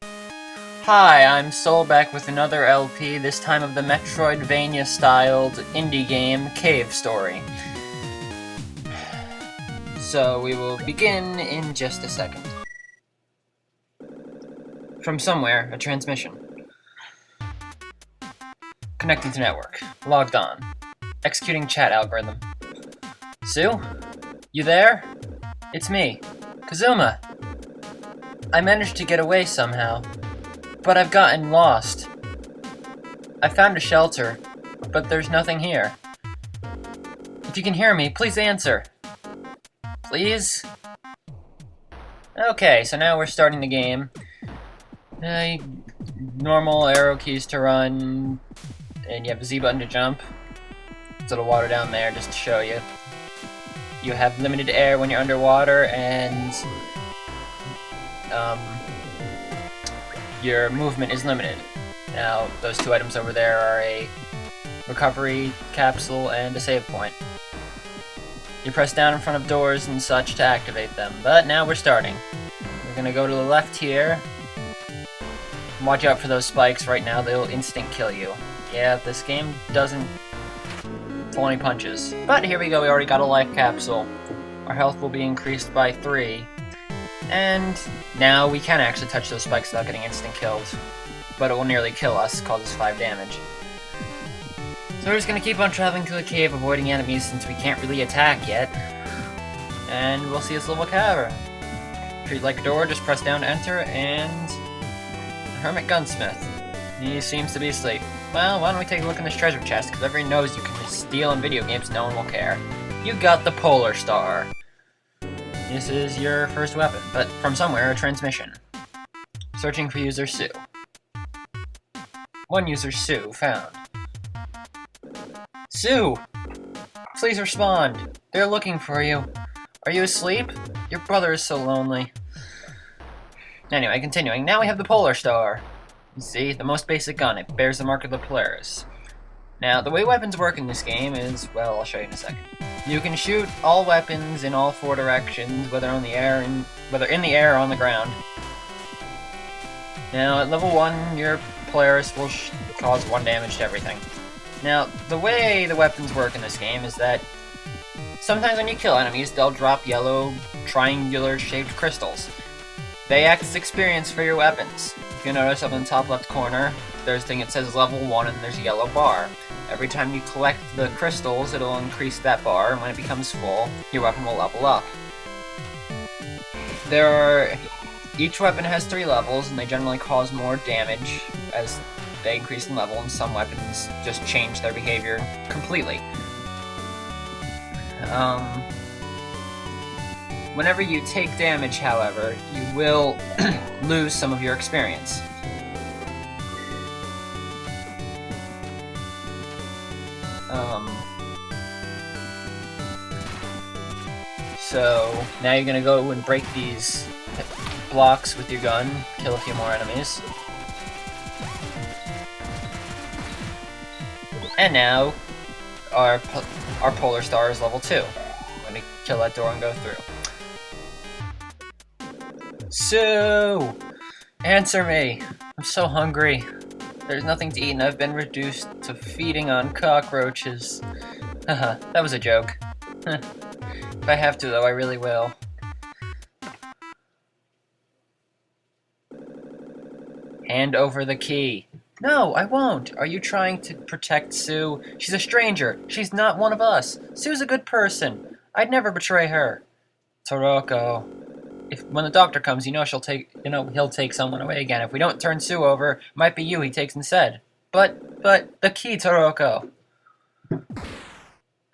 Hi, I'm Soul back with another LP, this time of the Metroidvania-styled indie game Cave Story. So we will begin in just a second. From somewhere, a transmission. Connecting to network. Logged on. Executing chat algorithm. Sue? You there? It's me, Kazuma. I managed to get away somehow. But I've gotten lost. I found a shelter, but there's nothing here. If you can hear me, please answer. Please? Okay, so now we're starting the game. Normal arrow keys to run, and you have a Z button to jump. There's a little water down there just to show you. You have limited air when you're underwater, and your movement is limited. Now, those two items over there are a recovery capsule and a save point. You press down in front of doors and such to activate them, but now we're starting. We're gonna go to the left here. Watch out for those spikes right now, they'll instant kill you. Yeah, this game doesn't pull any punches. But here we go, we already got a life capsule. Our health will be increased by 3. And now we can actually touch those spikes without getting instant killed. But it will nearly kill us, causes 5 damage. So we're just gonna keep on traveling to the cave, avoiding enemies since we can't really attack yet. And we'll see this little cavern. Treat like a door, just press down to enter, and the Hermit Gunsmith. He seems to be asleep. Well, why don't we take a look in this treasure chest, because everyone knows you can just steal in video games, no one will care. You got the Polar Star. This is your first weapon, but from somewhere, a transmission. Searching for user Sue. One user Sue found. Sue! Please respond. They're looking for you. Are you asleep? Your brother is so lonely. Anyway, continuing. Now we have the Polar Star. You see, the most basic gun. It bears the mark of the Polaris. Now, the way weapons work in this game is, well, I'll show you in a second. You can shoot all weapons in all 4 directions, whether in the air or on the ground. Now, at level 1, your Polaris will cause 1 damage to everything. Now, the way the weapons work in this game is that sometimes when you kill enemies, they'll drop yellow, triangular-shaped crystals. They act as experience for your weapons. If you notice up in the top left corner, there's a thing that says level 1 and there's a yellow bar. Every time you collect the crystals, it'll increase that bar, and when it becomes full, your weapon will level up. Each weapon has 3 levels, and they generally cause more damage as they increase in level, and some weapons just change their behavior completely. Whenever you take damage, however, you will lose some of your experience. So now you're gonna go and break these blocks with your gun, kill a few more enemies. And now our Polar Star is level 2. I'm gonna kill that door and go through. Sue! Answer me! I'm so hungry. There's nothing to eat and I've been reduced to feeding on cockroaches. Haha, that was a joke. If I have to though, I really will. Hand over the key. No, I won't. Are you trying to protect Sue? She's a stranger. She's not one of us. Sue's a good person. I'd never betray her. Toroko. When the doctor comes, he'll take someone away again. If we don't turn Sue over, it might be you he takes instead. But the key, Toroko.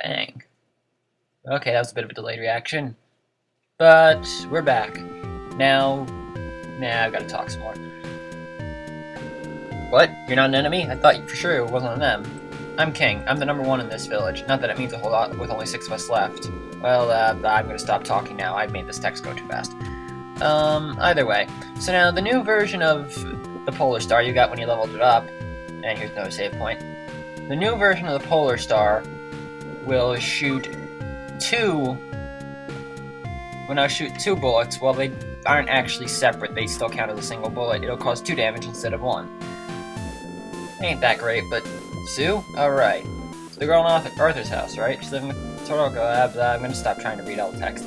Bang. Okay, that was a bit of a delayed reaction. But we're back. Now, I've got to talk some more. What? You're not an enemy? I thought for sure it wasn't on them. I'm king. I'm the number 1 in this village. Not that it means a whole lot with only 6 of us left. Well, I'm gonna stop talking now. I made this text go too fast. Either way. So now, the new version of the Polar Star you got when you leveled it up, and here's another save point. The new version of the Polar Star will shoot 2 bullets while they aren't actually separate. They still count as a single bullet. It'll cause 2 damage instead of 1. Ain't that great, but... Sue? Alright. So the girl in Arthur's house, right? She's living with Toroko. I'm gonna stop trying to read all the text.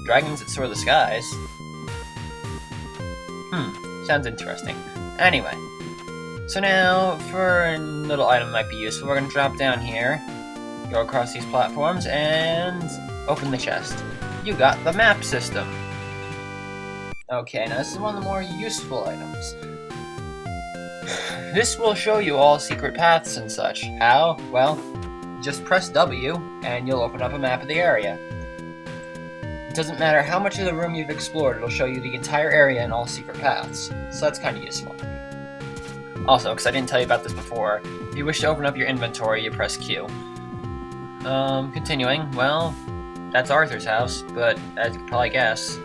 Dragons that soar the skies? Sounds interesting. Anyway. So now, for a little item that might be useful, we're gonna drop down here, go across these platforms, and open the chest. You got the map system. Okay, now this is one of the more useful items. This will show you all secret paths and such. How? Well, just press W, and you'll open up a map of the area. It doesn't matter how much of the room you've explored, it'll show you the entire area and all secret paths. So that's kind of useful. Also, because I didn't tell you about this before, if you wish to open up your inventory, you press Q. Continuing, well, that's Arthur's house, but as you can probably guess,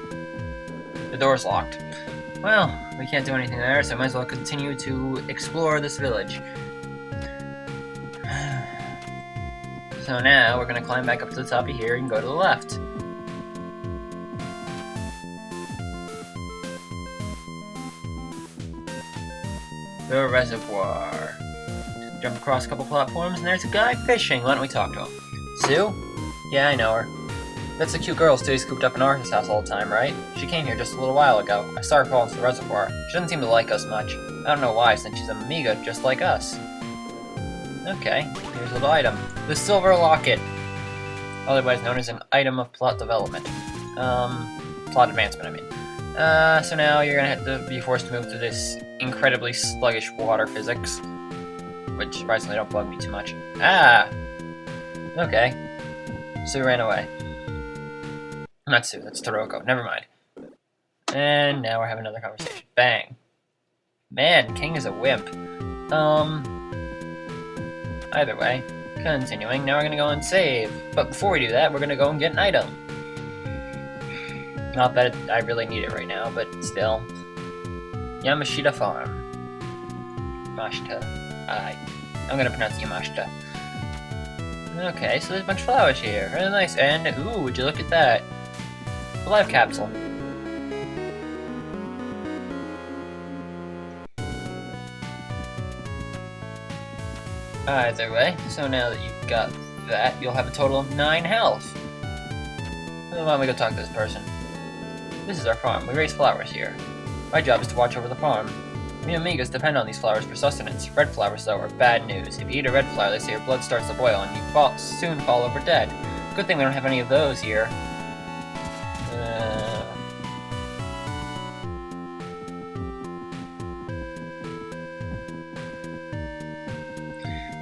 the door's locked. Well, we can't do anything there, so I might as well continue to explore this village. So now, we're gonna climb back up to the top of here and go to the left. The reservoir. Jump across a couple platforms, and there's a guy fishing. Why don't we talk to him? Sue? Yeah, I know her. That's the cute girl Stewie scooped up in Arthur's house all the time, right? She came here just a little while ago. I saw her fall into the reservoir. She doesn't seem to like us much. I don't know why, since she's a Amiga just like us. Okay, here's a little item. The silver locket. Otherwise known as an item of plot development. Plot advancement, I mean. So now you're gonna have to be forced to move through this incredibly sluggish water physics. Which surprisingly don't bug me too much. Ah! Okay. Sue ran away. Not Sue, that's Toroko. Never mind. And now we're having another conversation. Bang. Man, King is a wimp. Either way. Continuing, now we're gonna go and save. But before we do that, we're gonna go and get an item. Not that I really need it right now, but still. Yamashita Farm. Yamashita. I'm gonna pronounce Yamashita. Okay, so there's a bunch of flowers here. Really nice. And, ooh, would you look at that? A life capsule. Either way, so now that you've got that, you'll have a total of 9 health. Why don't we go talk to this person? This is our farm. We raise flowers here. My job is to watch over the farm. We Amigas depend on these flowers for sustenance. Red flowers, though, are bad news. If you eat a red flower, they say your blood starts to boil and you soon fall over dead. Good thing we don't have any of those here.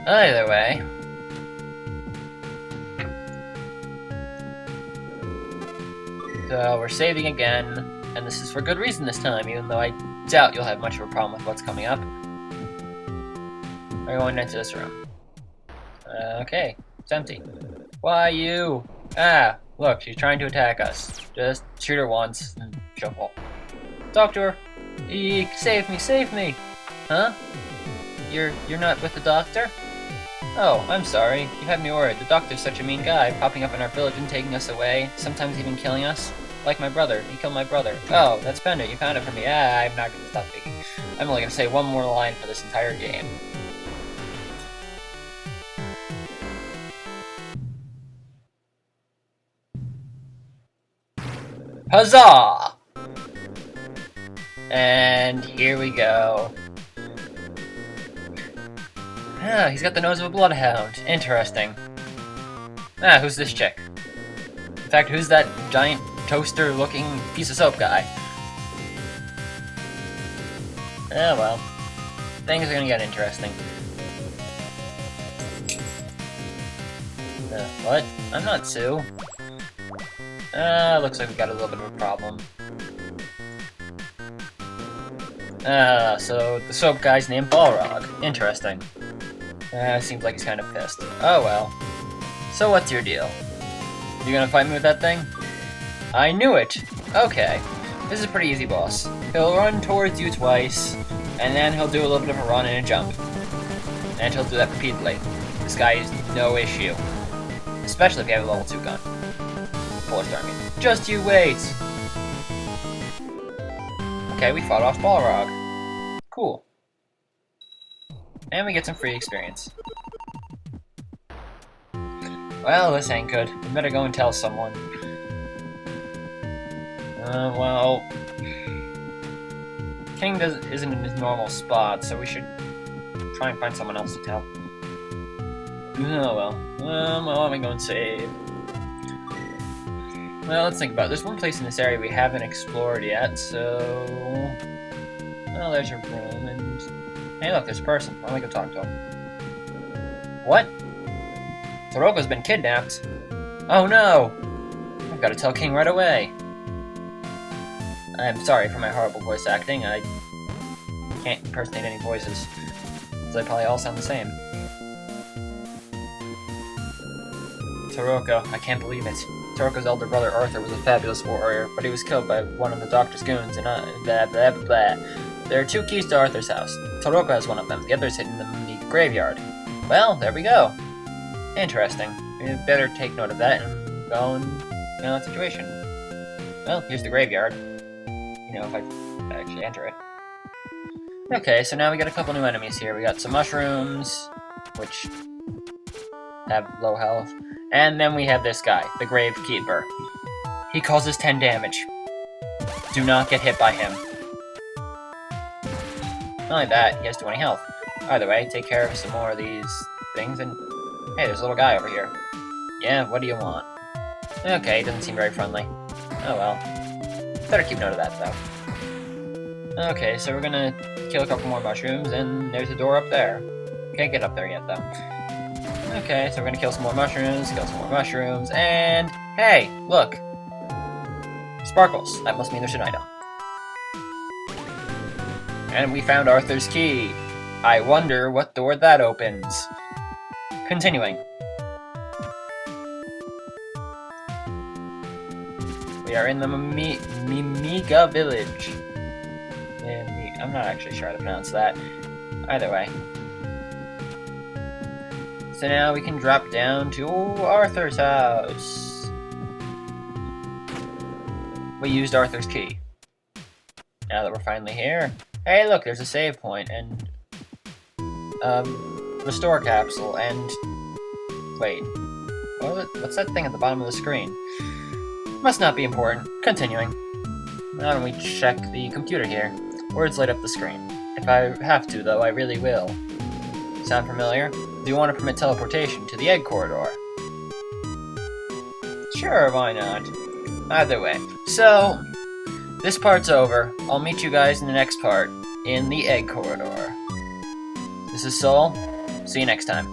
Either way. So we're saving again, and this is for good reason this time, even though I doubt you'll have much of a problem with what's coming up. We're going into this room. Okay, it's empty. Why you? Ah, look, she's trying to attack us. Just shoot her once, and she'll fall. Talk to her. Eek, save me, save me! Huh? You're not with the doctor? Oh, I'm sorry. You had me worried. The doctor's such a mean guy, popping up in our village and taking us away, sometimes even killing us. Like my brother. He killed my brother. Oh, that's Bender. You found it for me. I'm not gonna stop thinking. I'm only gonna say one more line for this entire game. Huzzah! And here we go. Ah, he's got the nose of a bloodhound. Interesting. Ah, who's this chick? In fact, who's that giant toaster-looking piece of soap guy? Oh well. Things are gonna get interesting. What? I'm not Sue. Looks like we got a little bit of a problem. So the soap guy's named Balrog. Interesting. Seems like he's kind of pissed. Oh well. So what's your deal? You gonna fight me with that thing? I knew it! Okay. This is a pretty easy boss. He'll run towards you twice, and then he'll do a little bit of a run and a jump. And he'll do that repeatedly. This guy is no issue. Especially if you have a level 2 gun. Forest Army. Just you wait! Okay, we fought off Balrog. Cool. And we get some free experience. Well, this ain't good. We better go and tell someone. Well... King isn't in his normal spot, so we should try and find someone else to tell. Oh well. Let me go and save. Well, let's think about it. There's one place in this area we haven't explored yet, so... Well, there's your room, and... Hey, look, there's a person. Why don't we go talk to him? What? Toroko's been kidnapped. Oh no! I've got to tell King right away. I'm sorry for my horrible voice acting. I can't impersonate any voices, so they probably all sound the same. Toroko, I can't believe it. Toroko's elder brother Arthur was a fabulous warrior, but he was killed by one of the Doctor's goons, and blah blah blah. There are 2 keys to Arthur's house. Toroko has one of them, the other's hidden in the graveyard. Well, there we go. Interesting. We better take note of that and go and know that situation. Well, here's the graveyard. You know, if I actually enter it. Okay, so now we got a couple new enemies here. We got some mushrooms, which have low health. And then we have this guy, the Gravekeeper. He causes 10 damage. Do not get hit by him. Not only that, he has 20 health. Either way, take care of some more of these things, and... Hey, there's a little guy over here. Yeah, what do you want? Okay, he doesn't seem very friendly. Oh well. Better keep note of that, though. Okay, so we're gonna kill a couple more mushrooms, and there's a door up there. Can't get up there yet, though. Okay, so we're gonna kill some more mushrooms, and... Hey, look! Sparkles. That must mean there's an item. And we found Arthur's key. I wonder what door that opens. Continuing. We are in the Mimiga village. I'm not actually sure how to pronounce that. Either way. So now we can drop down to Arthur's house. We used Arthur's key. Now that we're finally here. Hey, look, there's a save point and restore capsule and wait. What's that thing at the bottom of the screen? Must not be important. Continuing. Why don't we check the computer here? Words light up the screen. If I have to, though, I really will. Sound familiar? Do you want to permit teleportation to the egg corridor? Sure, why not? Either way. So, this part's over. I'll meet you guys in the next part, in the egg corridor. This is Soul. See you next time.